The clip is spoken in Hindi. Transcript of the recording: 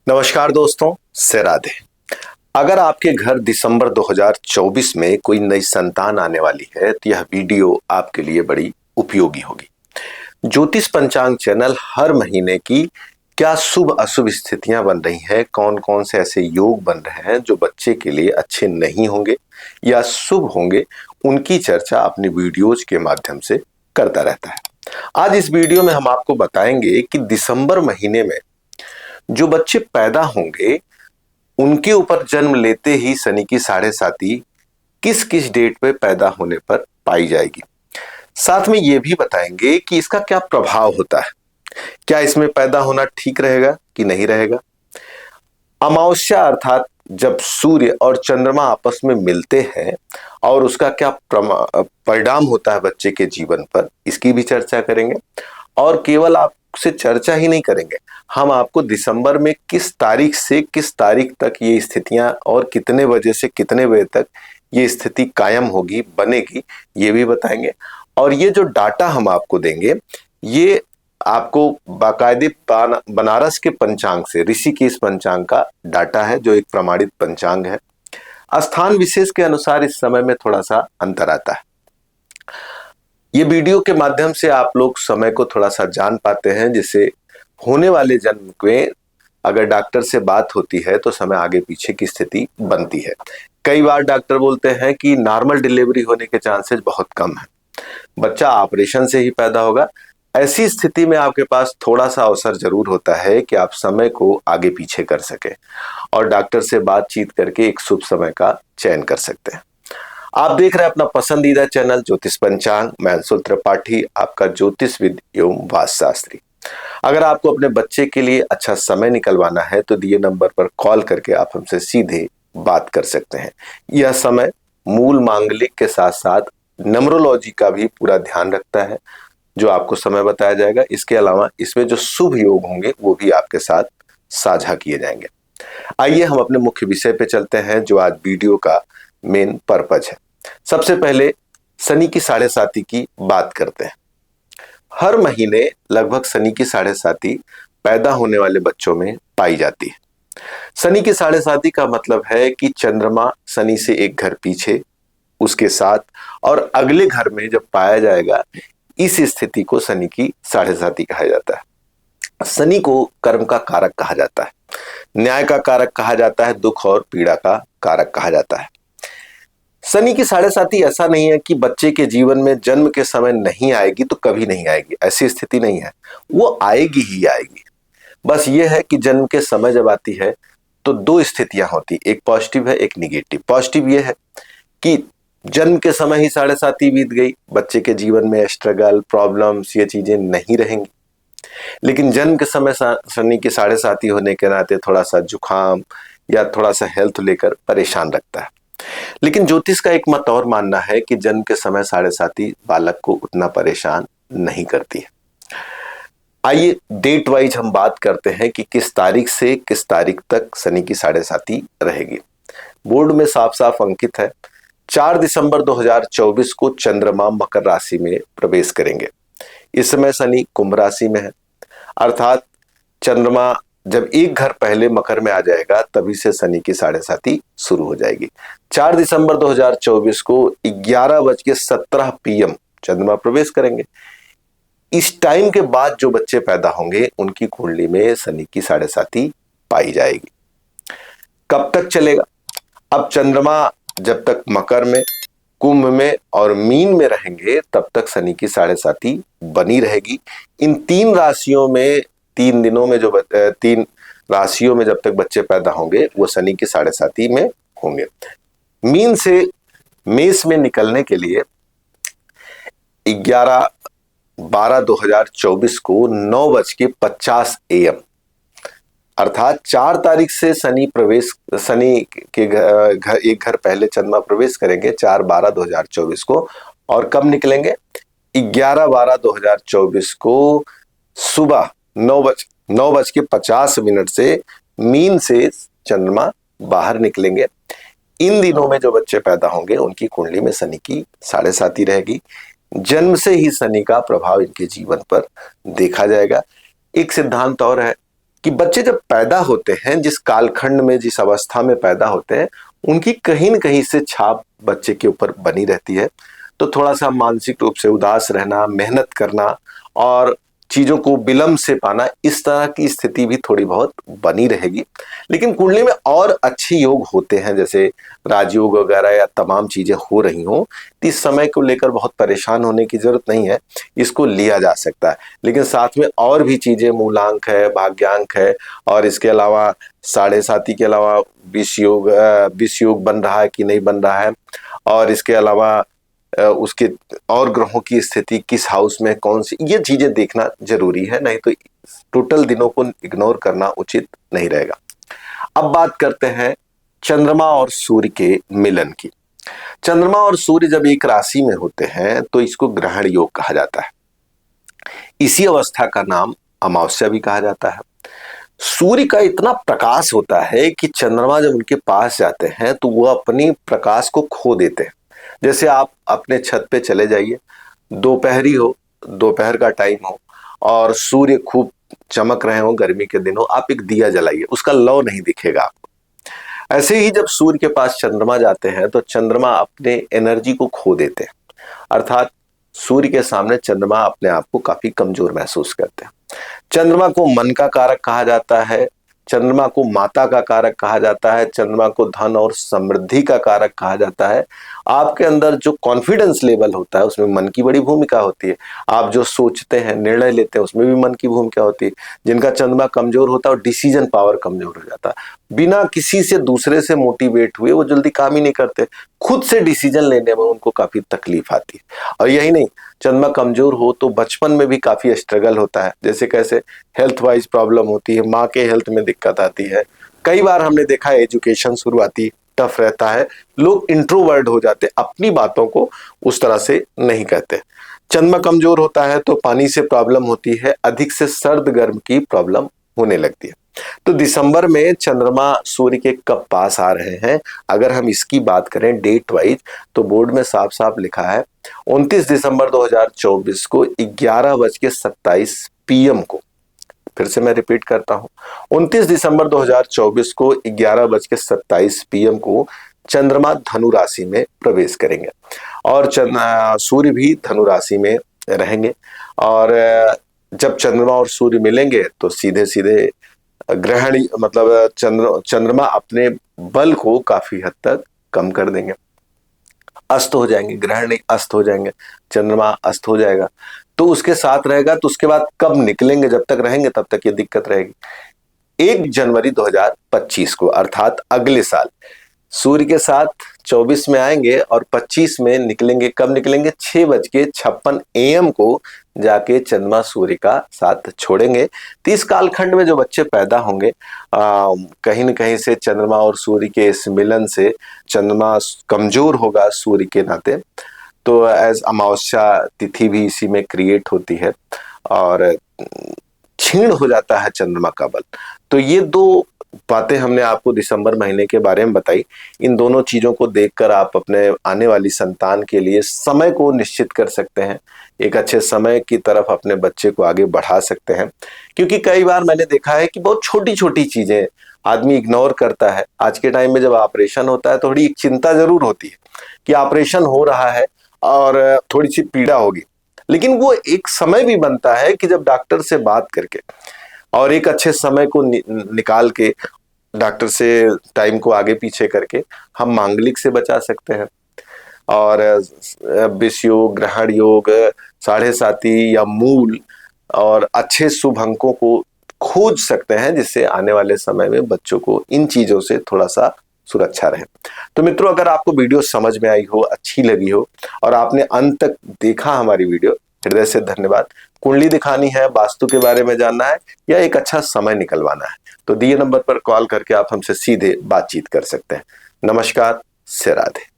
नमस्कार दोस्तों, से राधे। अगर आपके घर दिसंबर 2024 में कोई नई संतान आने वाली है तो यह वीडियो आपके लिए बड़ी उपयोगी होगी। ज्योतिष पंचांग चैनल हर महीने की क्या शुभ अशुभ स्थितियां बन रही हैं, कौन कौन से ऐसे योग बन रहे हैं जो बच्चे के लिए अच्छे नहीं होंगे या शुभ होंगे, उनकी चर्चा अपनी वीडियोज के माध्यम से करता रहता है। आज इस वीडियो में हम आपको बताएंगे कि दिसंबर महीने में जो बच्चे पैदा होंगे उनके ऊपर जन्म लेते ही शनि की साढ़े साती किस किस डेट पे पैदा होने पर पाई जाएगी। साथ में ये भी बताएंगे कि इसका क्या प्रभाव होता है, क्या इसमें पैदा होना ठीक रहेगा कि नहीं रहेगा। अमावस्या अर्थात जब सूर्य और चंद्रमा आपस में मिलते हैं और उसका क्या परिणाम होता है बच्चे के जीवन पर, इसकी भी चर्चा करेंगे। और केवल आपसे चर्चा ही नहीं करेंगे, हम आपको दिसंबर में किस तारीख से किस तारीख तक ये स्थितियां और कितने बजे से कितने बजे तक ये स्थिति कायम होगी, बनेगी, ये भी बताएंगे। और ये जो डाटा हम आपको देंगे ये आपको बाकायदे बनारस के पंचांग से, ऋषिकेश पंचांग का डाटा है जो एक प्रमाणित पंचांग है। स्थान विशेष के अनुसार इस समय में थोड़ा सा अंतर आता है। ये वीडियो के माध्यम से आप लोग समय को थोड़ा सा जान पाते हैं, जिससे होने वाले जन्म में अगर डॉक्टर से बात होती है तो समय आगे पीछे की स्थिति बनती है। कई बार डॉक्टर बोलते हैं कि नॉर्मल डिलीवरी होने के चांसेस बहुत कम है, बच्चा ऑपरेशन से ही पैदा होगा। ऐसी स्थिति में आपके पास थोड़ा सा अवसर जरूर होता है कि आप समय को आगे पीछे कर सके और डॉक्टर से बातचीत करके एक शुभ समय का चयन कर सकते हैं। आप देख रहे हैं अपना पसंदीदा चैनल ज्योतिष पंचांग। मैं अंशुल त्रिपाठी, आपका ज्योतिषविद एवं वास्तुशास्त्री। अगर आपको अपने बच्चे के लिए अच्छा समय निकलवाना है तो दिए नंबर पर कॉल करके आप हमसे सीधे बात कर सकते हैं। यह समय मूल मांगलिक के साथ साथ न्यूमरोलॉजी का भी पूरा ध्यान रखता है, जो आपको समय बताया जाएगा। इसके अलावा इसमें जो शुभ योग होंगे वो भी आपके साथ साझा किए जाएंगे। आइए हम अपने मुख्य विषय पे चलते हैं, जो आज वीडियो का मेन पर्पज है। सबसे पहले शनि की साढ़े साती की बात करते हैं। हर महीने लगभग शनि की साढ़े साती पैदा होने वाले बच्चों में पाई जाती है। शनि की साढ़े साती का मतलब है कि चंद्रमा शनि से एक घर पीछे, उसके साथ और अगले घर में जब पाया जाएगा, इस स्थिति को शनि की साढ़े साती कहा जाता है। शनि को कर्म का कारक कहा जाता है, न्याय का कारक कहा जाता है, दुख और पीड़ा का कारक कहा जाता है। शनि की साढ़े साती ऐसा नहीं है कि बच्चे के जीवन में जन्म के समय नहीं आएगी तो कभी नहीं आएगी, ऐसी स्थिति नहीं है। वो आएगी ही आएगी। बस ये है कि जन्म के समय जब आती है तो दो स्थितियां होती, एक पॉजिटिव है एक निगेटिव। पॉजिटिव ये है कि जन्म के समय ही साढ़े साती बीत गई, बच्चे के जीवन में स्ट्रगल, प्रॉब्लम्स, ये चीजें नहीं रहेंगी। लेकिन जन्म के समय शनि की साढ़े साती होने के नाते थोड़ा सा जुकाम या थोड़ा सा हेल्थ लेकर परेशान रखता है। लेकिन ज्योतिष का एक मत और मानना है कि जन्म के समय साढ़े साती बालक को उतना परेशान नहीं करती है। आइए डेट वाइज हम बात करते हैं कि किस तारीख से किस तारीख तक शनि की साढ़े साती रहेगी। बोर्ड में साफ साफ अंकित है, 4 दिसंबर 2024 को चंद्रमा मकर राशि में प्रवेश करेंगे। इस समय शनि कुंभ राशि में है, अर्थात चंद्रमा जब एक घर पहले मकर में आ जाएगा तभी से शनि की साढ़े साती शुरू हो जाएगी। 4 दिसंबर 2024 को 11:17 PM चंद्रमा प्रवेश करेंगे। इस टाइम के बाद जो बच्चे पैदा होंगे उनकी कुंडली में शनि की साढ़े साती पाई जाएगी। कब तक चलेगा? अब चंद्रमा जब तक मकर में, कुंभ में और मीन में रहेंगे तब तक शनि की साढ़े साती बनी रहेगी। इन तीन राशियों में, 3 दिनों में, जो 3 राशियों में जब तक बच्चे पैदा होंगे वो शनि की साढ़े साती में होंगे। मीन से मेष में निकलने के लिए 11/12/2024 को 9:50 AM, अर्थात 4 तारीख से शनि के घर एक घर पहले चंद्रमा प्रवेश करेंगे 4/12/2024 को। और कब निकलेंगे? 11/12/2024 को सुबह 9:50 से मीन से चंद्रमा बाहर निकलेंगे। इन दिनों में जो बच्चे पैदा होंगे उनकी कुंडली में शनि की साढ़े साती रहेगी। जन्म से ही शनि का प्रभाव इनके जीवन पर देखा जाएगा। एक सिद्धांत और है कि बच्चे जब पैदा होते हैं, जिस कालखंड में, जिस अवस्था में पैदा होते हैं, उनकी कहीं न कहीं से छाप बच्चे के ऊपर बनी रहती है। तो थोड़ा-सा मानसिक रूप से उदास रहना, मेहनत करना और चीज़ों को विलंब से पाना, इस तरह की स्थिति भी थोड़ी बहुत बनी रहेगी। लेकिन कुंडली में और अच्छे योग होते हैं, जैसे राजयोग वगैरह या तमाम चीज़ें हो रही हों, तो इस समय को लेकर बहुत परेशान होने की ज़रूरत नहीं है, इसको लिया जा सकता है। लेकिन साथ में और भी चीज़ें, मूलांक है, भाग्यांक है और इसके अलावा साढ़े साती के अलावा विष योग बन रहा है कि नहीं बन रहा है, और इसके अलावा उसके और ग्रहों की स्थिति किस हाउस में कौन सी, ये चीजें देखना जरूरी है, नहीं तो टोटल दिनों को इग्नोर करना उचित नहीं रहेगा। अब बात करते हैं चंद्रमा और सूर्य के मिलन की। चंद्रमा और सूर्य जब एक राशि में होते हैं तो इसको ग्रहण योग कहा जाता है। इसी अवस्था का नाम अमावस्या भी कहा जाता है। सूर्य का इतना प्रकाश होता है कि चंद्रमा जब उनके पास जाते हैं तो वो अपनी प्रकाश को खो देते हैं। जैसे आप अपने छत पे चले जाइए, दोपहरी हो, दोपहर का टाइम हो और सूर्य खूब चमक रहे हो, गर्मी के दिन हो, आप एक दिया जलाइए, उसका लौ नहीं दिखेगा आपको। ऐसे ही जब सूर्य के पास चंद्रमा जाते हैं तो चंद्रमा अपने एनर्जी को खो देते हैं, अर्थात सूर्य के सामने चंद्रमा अपने आप को काफी कमजोर महसूस करते हैं। चंद्रमा को मन का कारक कहा जाता है, चंद्रमा को माता का कारक कहा जाता है, चंद्रमा को धन और समृद्धि का कारक कहा जाता है। आपके अंदर जो कॉन्फिडेंस लेवल होता है उसमें मन की बड़ी भूमिका होती है। आप जो सोचते हैं, निर्णय लेते हैं, उसमें भी मन की भूमिका होती है। जिनका चंद्रमा कमजोर होता है और डिसीजन पावर कमजोर हो जाता है, बिना किसी से दूसरे से मोटिवेट हुए वो जल्दी काम ही नहीं करते, खुद से डिसीजन लेने में उनको काफी तकलीफ आती है। और यही नहीं, चंद्रमा कमजोर हो तो बचपन में भी काफी स्ट्रगल होता है, जैसे कैसे हेल्थ वाइज प्रॉब्लम होती है, माँ के हेल्थ में दिक्कत आती है। कई बार हमने देखा है एजुकेशन शुरुआती टफ रहता है, लोग इंट्रोवर्ट हो जाते, अपनी बातों को उस तरह से नहीं कहते। चंद्रमा कमजोर होता है तो पानी से प्रॉब्लम होती है, अधिक से सर्द गर्म की प्रॉब्लम होने लगती है। तो दिसंबर में चंद्रमा सूर्य के कब पास आ रहे हैं, अगर हम इसकी बात करें डेट वाइज, तो बोर्ड में साफ साफ लिखा है 29 दिसंबर 2024 को 11:27 PM को। फिर से मैं रिपीट करता हूं, 29 दिसंबर 2024 को 11:27 PM को चंद्रमा धनु राशि में प्रवेश करेंगे और सूर्य भी धनु राशि में रहेंगे। और जब चंद्रमा और सूर्य मिलेंगे तो सीधे सीधे ग्रहण, मतलब चंद्रमा अपने बल को काफी हद तक कम कर देंगे, अस्त हो जाएंगे, ग्रहण नहीं अस्त हो जाएंगे, चंद्रमा अस्त हो जाएगा। तो उसके साथ रहेगा, तो उसके बाद कब निकलेंगे, जब तक रहेंगे तब तक ये दिक्कत रहेगी। 1 जनवरी 2025 को, अर्थात अगले साल, सूर्य के साथ 24 में आएंगे और 25 में निकलेंगे। कब निकलेंगे? 6:56 AM को जाके चंद्रमा सूर्य का साथ छोड़ेंगे। तो इस कालखंड में जो बच्चे पैदा होंगे, कहीं न कहीं से चंद्रमा और सूर्य के इस मिलन से चंद्रमा कमजोर होगा सूर्य के नाते, तो एज अमावस्या तिथि भी इसी में क्रिएट होती है और क्षीण हो जाता है चंद्रमा का बल। तो ये दो बातें हमने आपको दिसंबर महीने के बारे में बताई। इन दोनों चीजों को देखकर आप अपने आने वाली संतान के लिए समय को निश्चित कर सकते हैं, एक अच्छे समय की तरफ अपने बच्चे को आगे बढ़ा सकते हैं। क्योंकि कई बार मैंने देखा है कि बहुत छोटी छोटी चीजें आदमी इग्नोर करता है। आज के टाइम में जब ऑपरेशन होता है, थोड़ी एक चिंता जरूर होती है कि ऑपरेशन हो रहा है और थोड़ी सी पीड़ा होगी, लेकिन वो एक समय भी बनता है कि जब डॉक्टर से बात करके और एक अच्छे समय को निकाल के डॉक्टर से टाइम को आगे पीछे करके हम मांगलिक से बचा सकते हैं। और विष योग, ग्रहण योग, साढ़े साती या मूल और अच्छे शुभ अंकों को खोज सकते हैं, जिससे आने वाले समय में बच्चों को इन चीजों से थोड़ा सा सुरक्षा रहे। तो मित्रों, अगर आपको वीडियो समझ में आई हो, अच्छी लगी हो और आपने अंत तक देखा हमारी वीडियो, हृदय से धन्यवाद। कुंडली दिखानी है, वास्तु के बारे में जानना है या एक अच्छा समय निकलवाना है, तो दिए नंबर पर कॉल करके आप हमसे सीधे बातचीत कर सकते हैं। नमस्कार, से राधे।